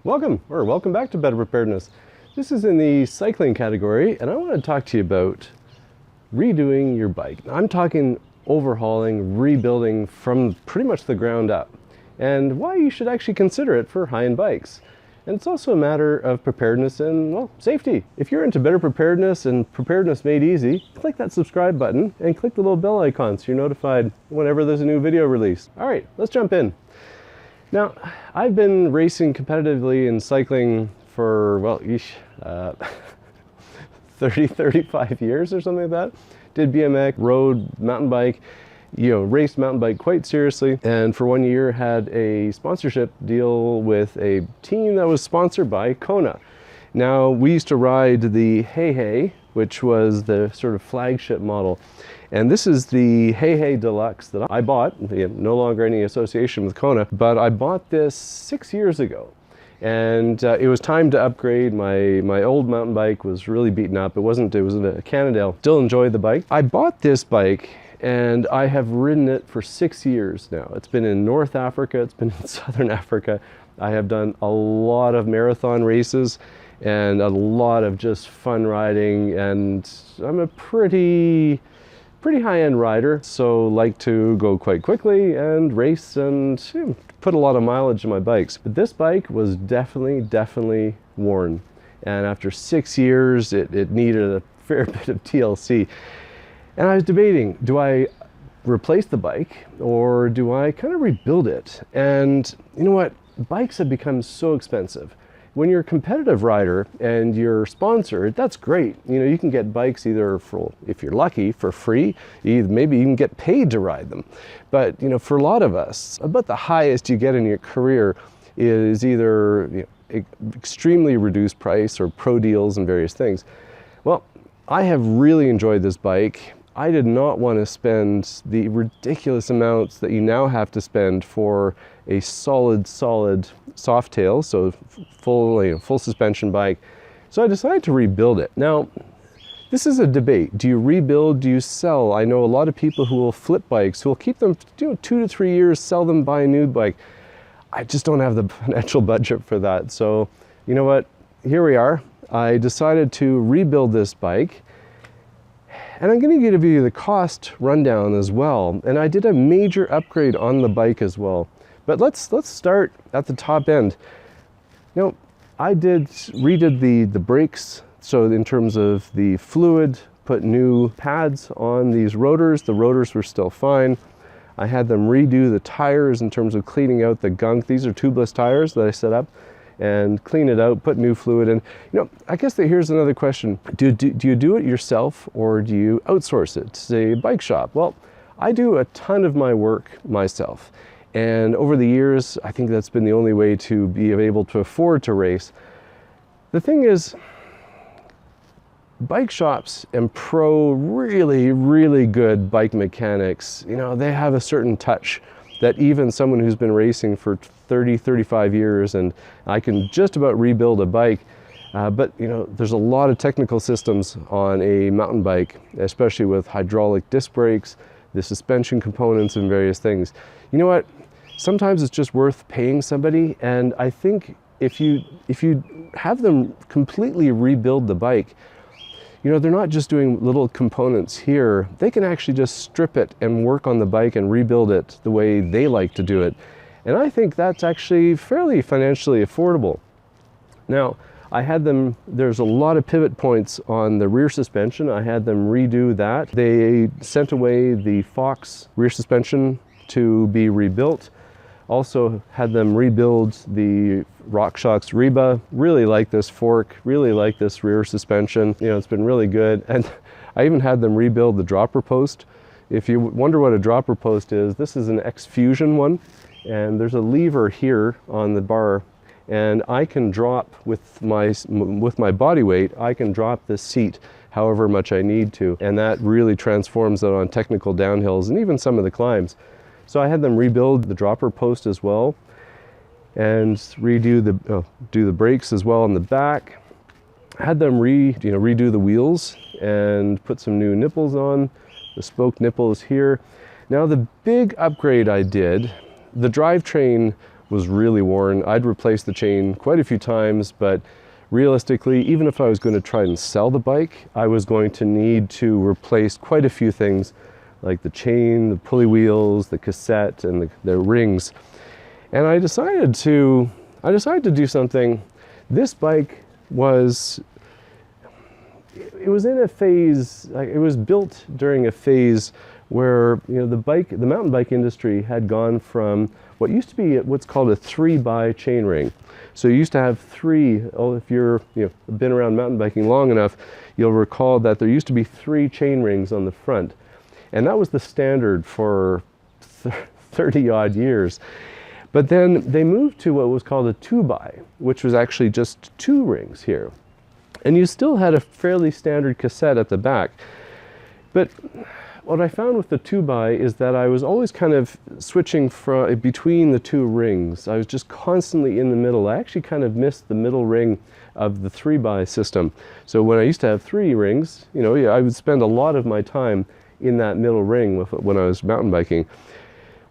Welcome back to Better Preparedness. This is in the cycling category, and I want to talk to you about redoing your bike. I'm talking overhauling, rebuilding from pretty much the ground up, and why you should actually consider it for high-end bikes. And it's also a matter of preparedness and, well, safety. If you're into better preparedness and preparedness made easy, click that subscribe button and click the little bell icon so you're notified whenever there's a new video released. All right, let's jump in. Now, I've been racing competitively in cycling for, well, 35 years or something like that. Did BMX, rode mountain bike, raced mountain bike quite seriously. And for 1 year had a sponsorship deal with a team that was sponsored by Kona. Now, we used to ride the Hei Hei, which was the sort of flagship model. And this is the Hei Hei Deluxe that I bought, no longer any association with Kona, but I bought this 6 years ago. And it was time to upgrade. My old mountain bike was really beaten up. It was a Cannondale. Still enjoyed the bike. I bought this bike and I have ridden it for 6 years now. It's been in North Africa, it's been in Southern Africa. I have done a lot of marathon races and a lot of just fun riding, and I'm a pretty high-end rider, so like to go quite quickly and race and put a lot of mileage in my bikes. But this bike was definitely worn, and after 6 years it needed a fair bit of TLC. And I was debating, do I replace the bike or do I kind of rebuild it? And you know what? Bikes have become so expensive. When you're a competitive rider and you're sponsored, that's great. You can get bikes either for, if you're lucky, for free, maybe even get paid to ride them. But for a lot of us, about the highest you get in your career is either extremely reduced price or pro deals and various things. Well, I have really enjoyed this bike. I did not want to spend the ridiculous amounts that you now have to spend for a solid Softail, so full suspension bike. So I decided to rebuild it. Now, this is a debate. Do you rebuild? Do you sell? I know a lot of people who will flip bikes, who will keep them 2 to 3 years, sell them, buy a new bike. I just don't have the financial budget for that. So you know what? Here we are. I decided to rebuild this bike. And I'm going to give you the cost rundown as well. And I did a major upgrade on the bike as well. But let's start at the top end. I redid the brakes. So in terms of the fluid, put new pads on these rotors. The rotors were still fine. I had them redo the tires in terms of cleaning out the gunk. These are tubeless tires that I set up, and clean it out, put new fluid in. I guess here's another question. Do you do it yourself or do you outsource it to, say, a bike shop? Well, I do a ton of my work myself. And over the years, I think that's been the only way to be able to afford to race. The thing is, bike shops and really good bike mechanics, they have a certain touch that even someone who's been racing for 35 years, and I can just about rebuild a bike, but there's a lot of technical systems on a mountain bike, especially with hydraulic disc brakes, the suspension components and various things. You know what? Sometimes it's just worth paying somebody, and I think if you have them completely rebuild the bike, they're not just doing little components here. They can actually just strip it and work on the bike and rebuild it the way they like to do it. And I think that's actually fairly financially affordable. Now, there's a lot of pivot points on the rear suspension. I had them redo that. They sent away the Fox rear suspension to be rebuilt. Also had them rebuild the RockShox Reba. Really like this fork, really like this rear suspension. It's been really good. And I even had them rebuild the dropper post. If you wonder what a dropper post is, this is an X-Fusion one. And there's a lever here on the bar, and I can drop with my body weight, I can drop this seat however much I need to. And that really transforms it on technical downhills and even some of the climbs. So I had them rebuild the dropper post as well, and do the brakes as well on the back. I had them redo the wheels and put some new nipples on. The spoke nipple is here. Now the big upgrade I did, the drivetrain was really worn. I'd replaced the chain quite a few times, but realistically, even if I was going to try and sell the bike, I was going to need to replace quite a few things, like the chain, the pulley wheels, the cassette, and the rings. And I decided to do something. This bike was in a phase, like it was built during a phase where, you know, the mountain bike industry had gone from what used to be what's called a 3x chain ring. So you used to have three. Oh, if you've been around mountain biking long enough, you'll recall that there used to be 3 chain rings on the front, and that was the standard for 30 odd years. But then they moved to what was called a 2x, which was actually just 2 rings here. And you still had a fairly standard cassette at the back. But what I found with the 2x is that I was always kind of switching between the 2 rings. I was just constantly in the middle. I actually kind of missed the middle ring of the 3x system. So when I used to have 3 rings, I would spend a lot of my time in that middle ring when I was mountain biking.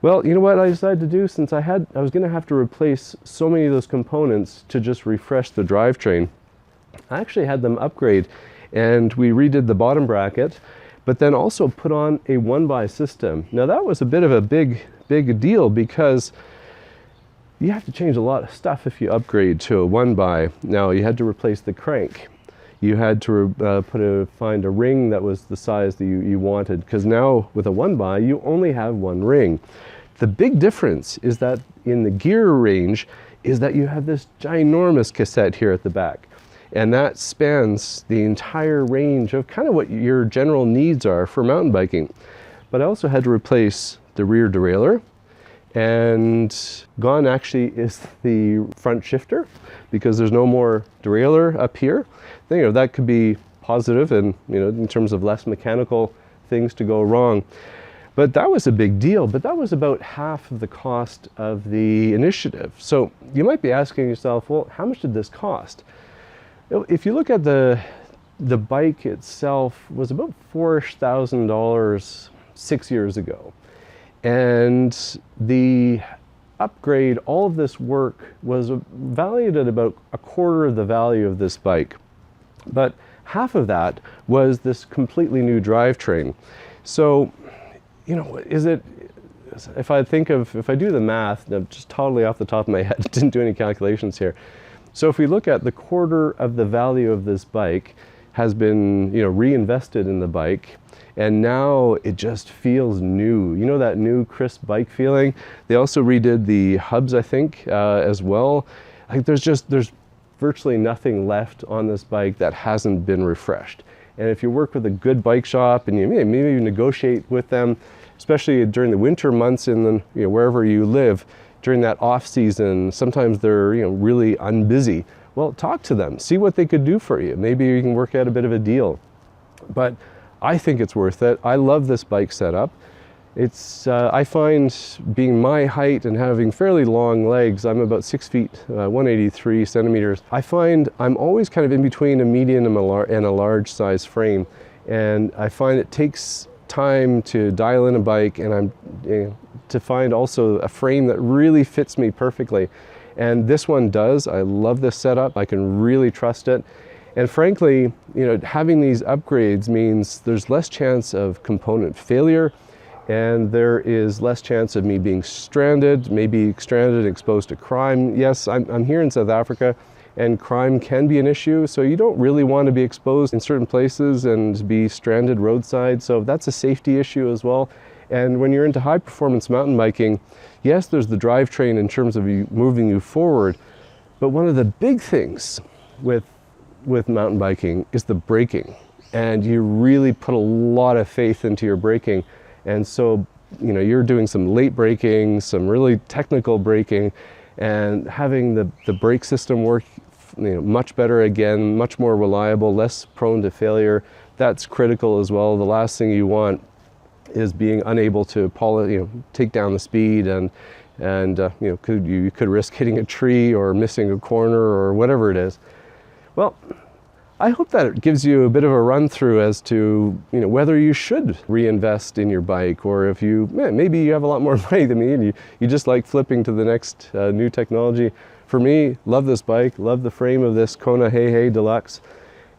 Well, you know what I decided to do, since I was going to have to replace so many of those components to just refresh the drivetrain. I actually had them upgrade, and we redid the bottom bracket, but then also put on a 1x system. Now that was a bit of a big deal, because you have to change a lot of stuff if you upgrade to a 1x. Now you had to replace the crank. You had to find a ring that was the size that you wanted, because now with a 1x you only have 1 ring. The big difference is that in the gear range is that you have this ginormous cassette here at the back, and that spans the entire range of kind of what your general needs are for mountain biking. But I also had to replace the rear derailleur, and gone actually is the front shifter, because there's no more derailleur up here. That could be positive, and in terms of less mechanical things to go wrong. But that was a big deal. But that was about half of the cost of the initiative. So you might be asking yourself, well, how much did this cost? If you look at the bike itself, was about $4,000 6 years ago. And the upgrade, all of this work, was valued at about a quarter of the value of this bike. But half of that was this completely new drivetrain. So, if I do the math, just totally off the top of my head, didn't do any calculations here. So if we look at the quarter of the value of this bike has been, reinvested in the bike, and now it just feels new. That new crisp bike feeling. They also redid the hubs, I think, as well. Like there's virtually nothing left on this bike that hasn't been refreshed. And if you work with a good bike shop and maybe you negotiate with them, especially during the winter months in wherever you live, during that off season, sometimes they're really unbusy. Well, talk to them, see what they could do for you. Maybe you can work out a bit of a deal. But I think it's worth it. I love this bike setup. It's I find, being my height and having fairly long legs, I'm about 6 feet, 183 centimeters. I find I'm always kind of in between a medium and a large size frame, and I find it takes time to dial in a bike, and to find also a frame that really fits me perfectly. And this one does. I love this setup. I can really trust it. And frankly, having these upgrades means there's less chance of component failure, and there is less chance of me being stranded, exposed to crime. Yes, I'm here in South Africa, and crime can be an issue, so you don't really want to be exposed in certain places and be stranded roadside, so that's a safety issue as well. And when you're into high performance mountain biking, yes, there's the drivetrain in terms of moving you forward, but one of the big things with mountain biking is the braking, and you really put a lot of faith into your braking. And so, you're doing some late braking, some really technical braking, and having the brake system work, much better again, much more reliable, less prone to failure. That's critical as well. The last thing you want is being unable to take down the speed, and you could risk hitting a tree or missing a corner or whatever it is. Well, I hope that it gives you a bit of a run through as to, whether you should reinvest in your bike, or if you, maybe you have a lot more money than me and you just like flipping to the next new technology. For me, love this bike, love the frame of this Kona Hei Hei Deluxe.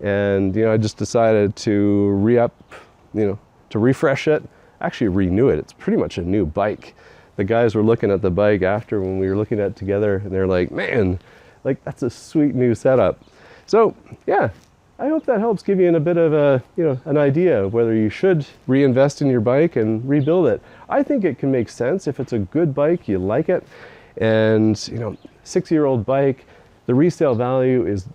And, I just decided to re-up, to refresh it, actually renew it. It's pretty much a new bike. The guys were looking at the bike after when we were looking at it together, and they're like, man, like that's a sweet new setup. So yeah, I hope that helps give you a bit of a, an idea of whether you should reinvest in your bike and rebuild it. I think it can make sense if it's a good bike, you like it, and 6-year-old bike, the resale value is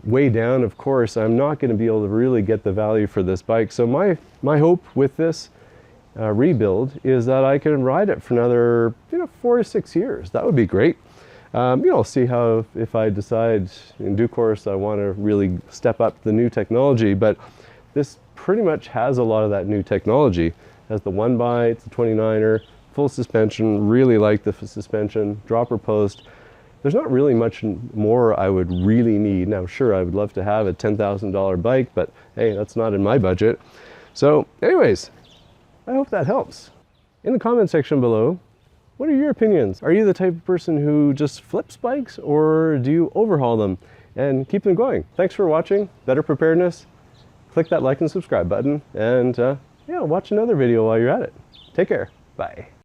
way down. Of course, I'm not going to be able to really get the value for this bike. So my hope with this rebuild is that I can ride it for another 4 to 6 years. That would be great. I'll see how, if I decide in due course I want to really step up the new technology, but this pretty much has a lot of that new technology. It has the 1x, it's a 29er, full suspension, really like the suspension, dropper post. There's not really much more I would really need. Now sure, I would love to have a $10,000 bike, but hey, that's not in my budget. So anyways, I hope that helps. In the comment section below, what are your opinions? Are you the type of person who just flips bikes, or do you overhaul them and keep them going? Thanks for watching Better Preparedness. Click that like and subscribe button, and watch another video while you're at it. Take care. Bye.